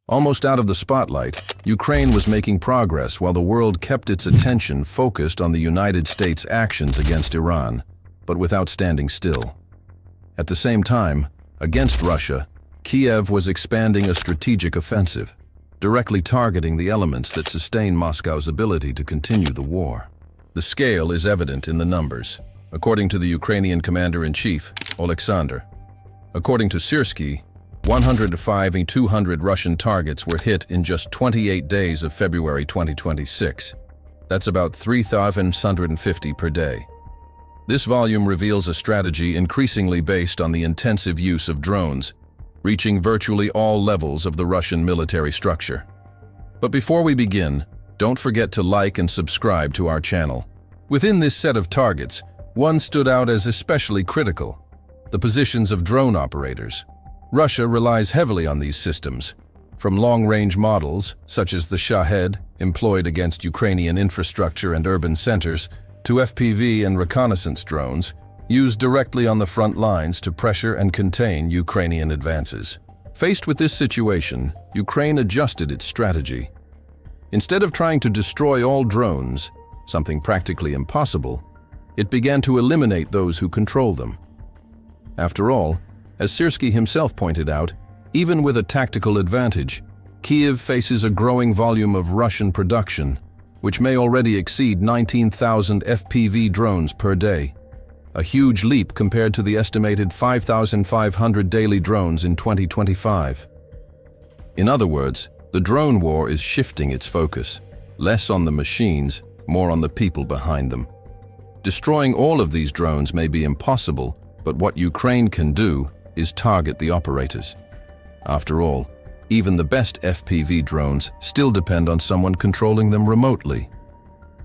Almost out of the spotlight, Ukraine was making progress while the world kept its attention focused on the United States' actions against Iran, but without standing still. At the same time, against Russia, Kiev was expanding a strategic offensive, directly targeting the elements that sustain Moscow's ability to continue the war. The scale is evident in the numbers, according to the Ukrainian commander-in-chief, Alexander. According to Syrskyi, 105 and 200 Russian targets were hit in just 28 days of February 2026. That's about 3,150 per day. This volume reveals a strategy increasingly based on the intensive use of drones, reaching virtually all levels of the Russian military structure. But before we begin, don't forget to like and subscribe to our channel. Within this set of targets, one stood out as especially critical: the positions of drone operators. Russia relies heavily on these systems, from long-range models, such as the Shahed, employed against Ukrainian infrastructure and urban centers, to FPV and reconnaissance drones, used directly on the front lines to pressure and contain Ukrainian advances. Faced with this situation, Ukraine adjusted its strategy. Instead of trying to destroy all drones, something practically impossible, it began to eliminate those who control them. After all, as Syrskyi himself pointed out, even with a tactical advantage, Kiev faces a growing volume of Russian production, which may already exceed 19,000 FPV drones per day, a huge leap compared to the estimated 5,500 daily drones in 2025. In other words, the drone war is shifting its focus, less on the machines, more on the people behind them. Destroying all of these drones may be impossible, but what Ukraine can do is target the operators. After all, even the best FPV drones still depend on someone controlling them remotely.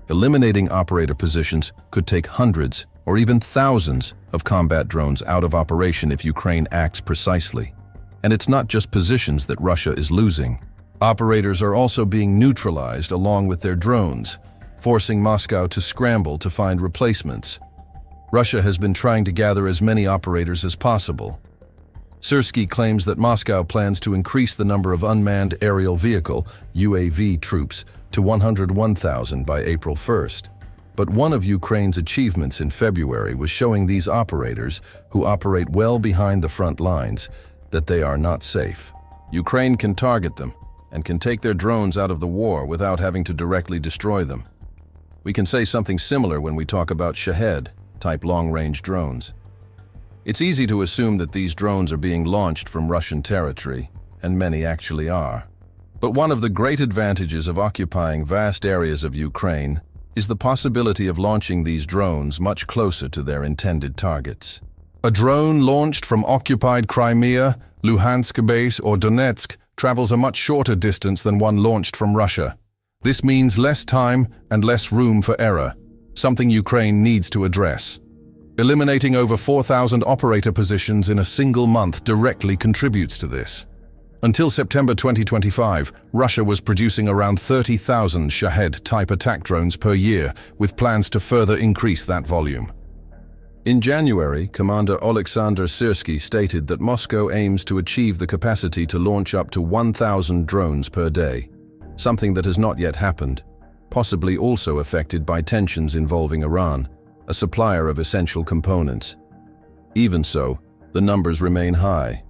Eliminating operator positions could take hundreds or even thousands of combat drones out of operation if Ukraine acts precisely. And it's not just positions that Russia is losing. Operators are also being neutralized along with their drones, forcing Moscow to scramble to find replacements. Russia has been trying to gather as many operators as possible. Syrskyi claims that Moscow plans to increase the number of unmanned aerial vehicle (UAV) troops to 101,000 by April 1st. But one of Ukraine's achievements in February was showing these operators, who operate well behind the front lines, that they are not safe. Ukraine can target them and can take their drones out of the war without having to directly destroy them. We can say something similar when we talk about Shahed-type long-range drones. It's easy to assume that these drones are being launched from Russian territory, and many actually are. But one of the great advantages of occupying vast areas of Ukraine is the possibility of launching these drones much closer to their intended targets. A drone launched from occupied Crimea, Luhansk base, or Donetsk travels a much shorter distance than one launched from Russia. This means less time and less room for error, something Ukraine needs to address. Eliminating over 4,000 operator positions in a single month directly contributes to this. Until September 2025, Russia was producing around 30,000 Shahed-type attack drones per year, with plans to further increase that volume. In January, Commander Alexander Syrskyi stated that Moscow aims to achieve the capacity to launch up to 1,000 drones per day, something that has not yet happened, possibly also affected by tensions involving Iran, a supplier of essential components. Even so, the numbers remain high.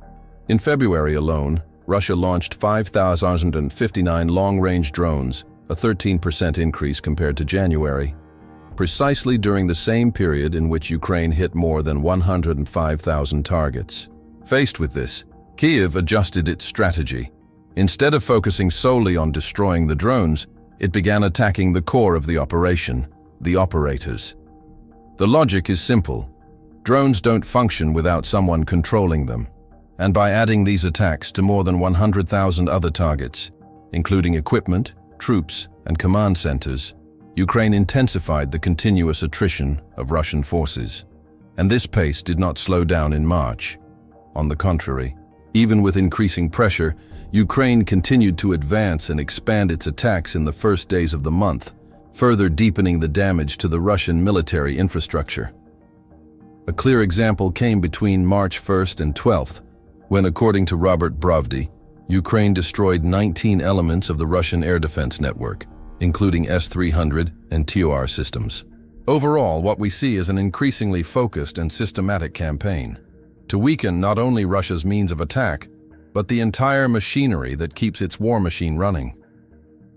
In February alone, Russia launched 5,059 long-range drones, a 13% increase compared to January, precisely during the same period in which Ukraine hit more than 105,000 targets. Faced with this, Kiev adjusted its strategy. Instead of focusing solely on destroying the drones, it began attacking the core of the operation, the operators. The logic is simple. Drones don't function without someone controlling them. And by adding these attacks to more than 100,000 other targets, including equipment, troops, and command centers, Ukraine intensified the continuous attrition of Russian forces. And this pace did not slow down in March. On the contrary, even with increasing pressure, Ukraine continued to advance and expand its attacks in the first days of the month, further deepening the damage to the Russian military infrastructure. A clear example came between March 1st and 12th, when, according to Robert Brovdy, Ukraine destroyed 19 elements of the Russian air defense network, including S-300 and TOR systems. Overall, what we see is an increasingly focused and systematic campaign to weaken not only Russia's means of attack, but the entire machinery that keeps its war machine running.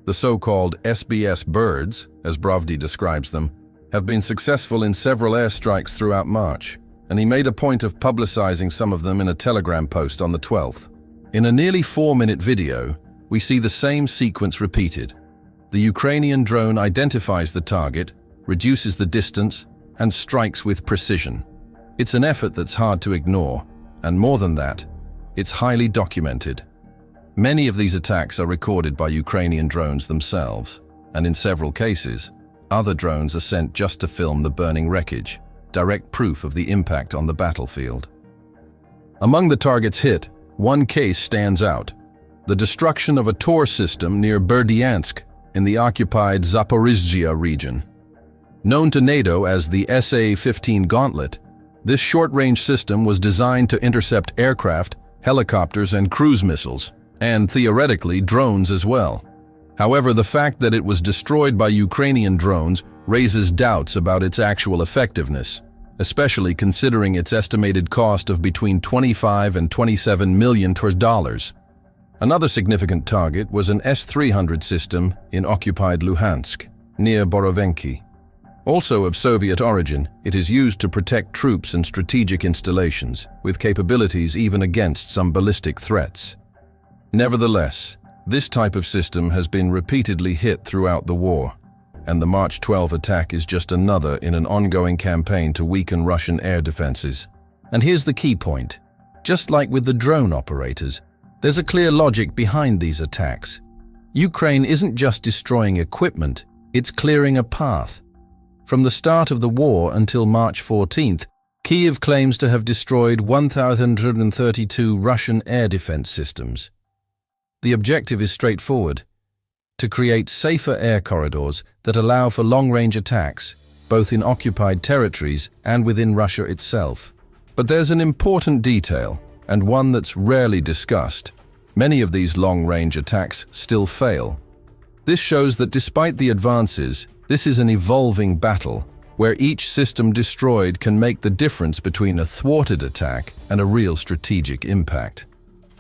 The so-called SBS birds, as Bravdi describes them, have been successful in several airstrikes throughout March, and he made a point of publicizing some of them in a Telegram post on the 12th. In a nearly 4-minute video, we see the same sequence repeated. The Ukrainian drone identifies the target, reduces the distance, and strikes with precision. It's an effort that's hard to ignore, and more than that, it's highly documented. Many of these attacks are recorded by Ukrainian drones themselves, and in several cases, other drones are sent just to film the burning wreckage, direct proof of the impact on the battlefield. Among the targets hit, one case stands out: the destruction of a TOR system near Berdyansk in the occupied Zaporizhzhia region. Known to NATO as the SA-15 Gauntlet, this short-range system was designed to intercept aircraft, helicopters, and cruise missiles, and theoretically drones as well. However, the fact that it was destroyed by Ukrainian drones raises doubts about its actual effectiveness, especially considering its estimated cost of between $25 and $27 million. Another significant target was an S-300 system in occupied Luhansk, near Borovenki. Also of Soviet origin, it is used to protect troops and strategic installations, with capabilities even against some ballistic threats. Nevertheless, this type of system has been repeatedly hit throughout the war, and the March 12 attack is just another in an ongoing campaign to weaken Russian air defenses. And here's the key point. Just like with the drone operators, there's a clear logic behind these attacks. Ukraine isn't just destroying equipment, it's clearing a path. From the start of the war until March 14th, Kyiv claims to have destroyed 1,132 Russian air defense systems. The objective is straightforward: to create safer air corridors that allow for long-range attacks, both in occupied territories and within Russia itself. But there's an important detail, and one that's rarely discussed. Many of these long-range attacks still fail. This shows that despite the advances, this is an evolving battle, where each system destroyed can make the difference between a thwarted attack and a real strategic impact.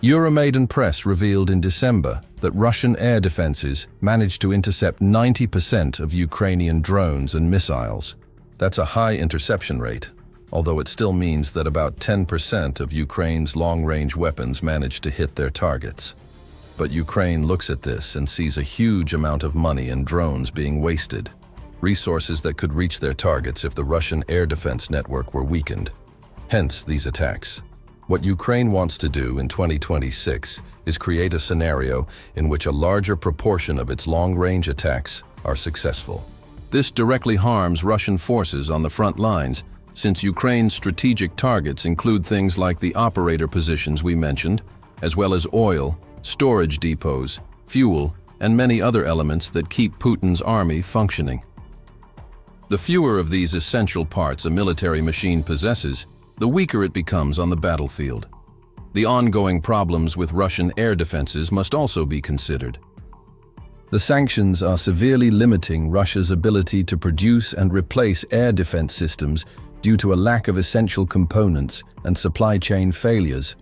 Euromaidan Press revealed in December that Russian air defenses managed to intercept 90% of Ukrainian drones and missiles. That's a high interception rate, although it still means that about 10% of Ukraine's long-range weapons managed to hit their targets. But Ukraine looks at this and sees a huge amount of money and drones being wasted, resources that could reach their targets if the Russian air defense network were weakened. Hence these attacks. What Ukraine wants to do in 2026 is create a scenario in which a larger proportion of its long-range attacks are successful. This directly harms Russian forces on the front lines, since Ukraine's strategic targets include things like the operator positions we mentioned, as well as oil, storage depots, fuel, and many other elements that keep Putin's army functioning. The fewer of these essential parts a military machine possesses, the weaker it becomes on the battlefield. The ongoing problems with Russian air defenses must also be considered. The sanctions are severely limiting Russia's ability to produce and replace air defense systems due to a lack of essential components and supply chain failures.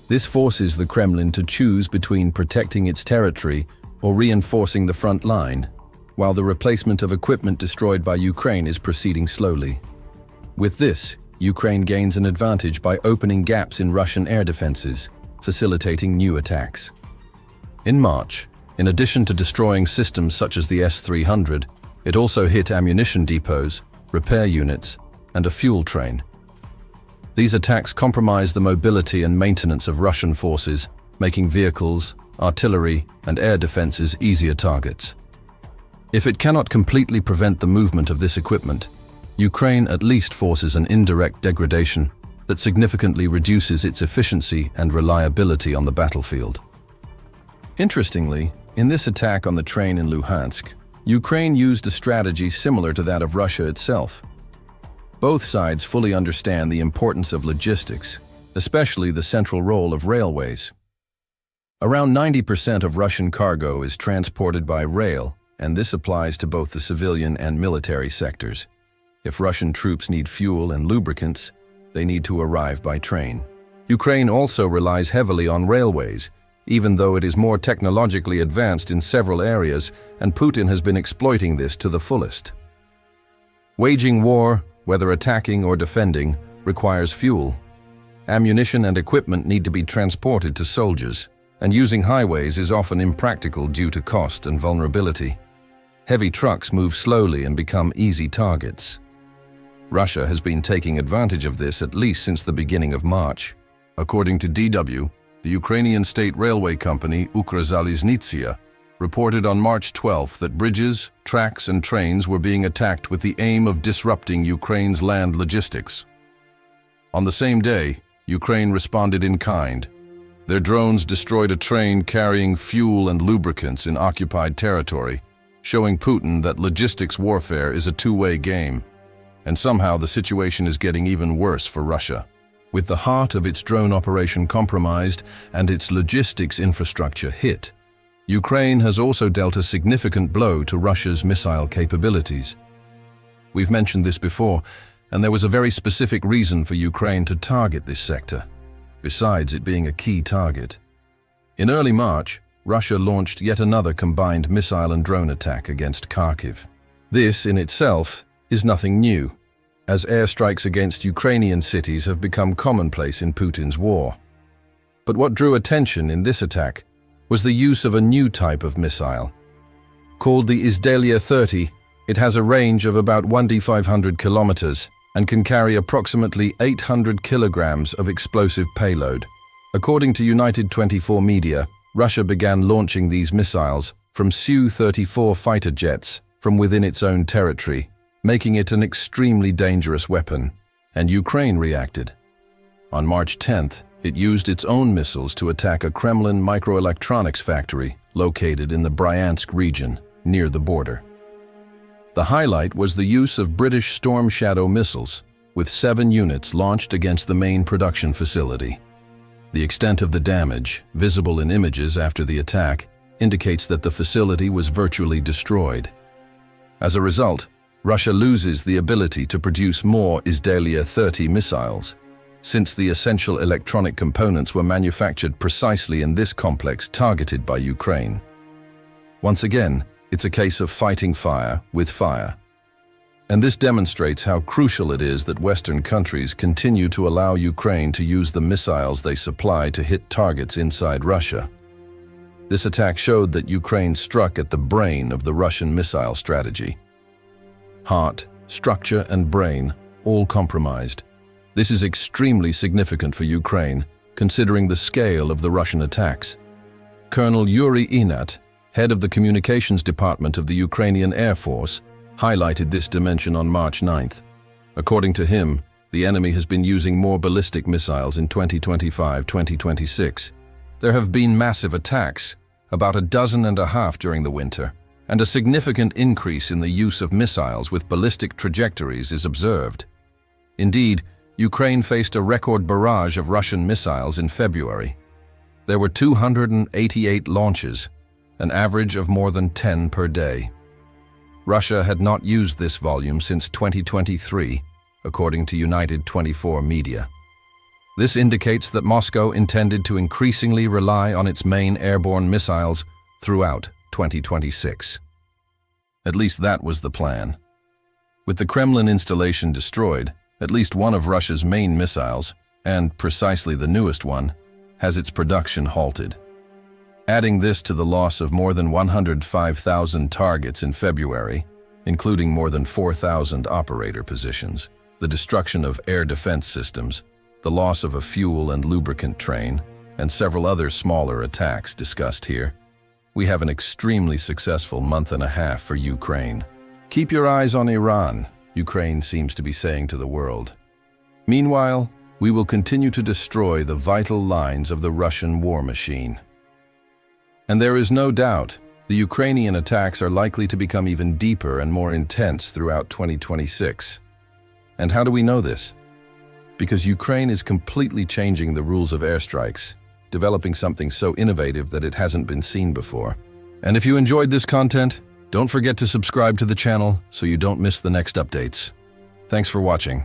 This forces the Kremlin to choose between protecting its territory or reinforcing the front line, while the replacement of equipment destroyed by Ukraine is proceeding slowly. With this, Ukraine gains an advantage by opening gaps in Russian air defenses, facilitating new attacks. In March, in addition to destroying systems such as the S-300, it also hit ammunition depots, repair units, and a fuel train. These attacks compromise the mobility and maintenance of Russian forces, making vehicles, artillery, and air defenses easier targets. If it cannot completely prevent the movement of this equipment, Ukraine at least forces an indirect degradation that significantly reduces its efficiency and reliability on the battlefield. Interestingly, in this attack on the train in Luhansk, Ukraine used a strategy similar to that of Russia itself. Both sides fully understand the importance of logistics, especially the central role of railways. Around 90% of Russian cargo is transported by rail, and this applies to both the civilian and military sectors. If Russian troops need fuel and lubricants, they need to arrive by train. Ukraine also relies heavily on railways, even though it is more technologically advanced in several areas, and Putin has been exploiting this to the fullest. Waging war, whether attacking or defending, requires fuel. Ammunition and equipment need to be transported to soldiers, and using highways is often impractical due to cost and vulnerability. Heavy trucks move slowly and become easy targets. Russia has been taking advantage of this at least since the beginning of March. According to DW, the Ukrainian state railway company Ukrzaliznytsia reported on March 12 that bridges, tracks, and trains were being attacked with the aim of disrupting Ukraine's land logistics. On the same day, Ukraine responded in kind. Their drones destroyed a train carrying fuel and lubricants in occupied territory, showing Putin that logistics warfare is a two-way game. And somehow the situation is getting even worse for Russia. With the heart of its drone operation compromised and its logistics infrastructure hit, Ukraine has also dealt a significant blow to Russia's missile capabilities. We've mentioned this before, and there was a very specific reason for Ukraine to target this sector, besides it being a key target. In early March, Russia launched yet another combined missile and drone attack against Kharkiv. This, in itself, is nothing new, as airstrikes against Ukrainian cities have become commonplace in Putin's war. But what drew attention in this attack was the use of a new type of missile. Called the Izdalia 30, it has a range of about 1,500 kilometers and can carry approximately 800 kilograms of explosive payload. According to United 24 media, Russia began launching these missiles from Su-34 fighter jets from within its own territory, making it an extremely dangerous weapon, and Ukraine reacted. On March 10th, it used its own missiles to attack a Kremlin microelectronics factory located in the Bryansk region, near the border. The highlight was the use of British Storm Shadow missiles, with 7 units launched against the main production facility. The extent of the damage, visible in images after the attack, indicates that the facility was virtually destroyed. As a result, Russia loses the ability to produce more Izdalia 30 missiles, since the essential electronic components were manufactured precisely in this complex targeted by Ukraine. Once again, it's a case of fighting fire with fire. And this demonstrates how crucial it is that Western countries continue to allow Ukraine to use the missiles they supply to hit targets inside Russia. This attack showed that Ukraine struck at the brain of the Russian missile strategy. Heart, structure, and brain, all compromised. This is extremely significant for Ukraine, considering the scale of the Russian attacks. Colonel Yuri Inat, head of the communications department of the Ukrainian Air Force, highlighted this dimension on March 9th. According to him, the enemy has been using more ballistic missiles in 2025-2026. There have been massive attacks, about 12 during the winter, and a significant increase in the use of missiles with ballistic trajectories is observed. Indeed, Ukraine faced a record barrage of Russian missiles in February. There were 288 launches, an average of more than 10 per day. Russia had not used this volume since 2023, according to United 24 media. This indicates that Moscow intended to increasingly rely on its main airborne missiles throughout 2026. At least that was the plan. With the Kremlin installation destroyed, at least one of Russia's main missiles, and precisely the newest one, has its production halted. Adding this to the loss of more than 105,000 targets in February, including more than 4,000 operator positions, the destruction of air defense systems, the loss of a fuel and lubricant train, and several other smaller attacks discussed here, we have an extremely successful month and a half for Ukraine. Keep your eyes on Iran, Ukraine seems to be saying to the world. Meanwhile, we will continue to destroy the vital lines of the Russian war machine. And there is no doubt, the Ukrainian attacks are likely to become even deeper and more intense throughout 2026. And how do we know this? Because Ukraine is completely changing the rules of airstrikes, developing something so innovative that it hasn't been seen before. And if you enjoyed this content, don't forget to subscribe to the channel so you don't miss the next updates. Thanks for watching.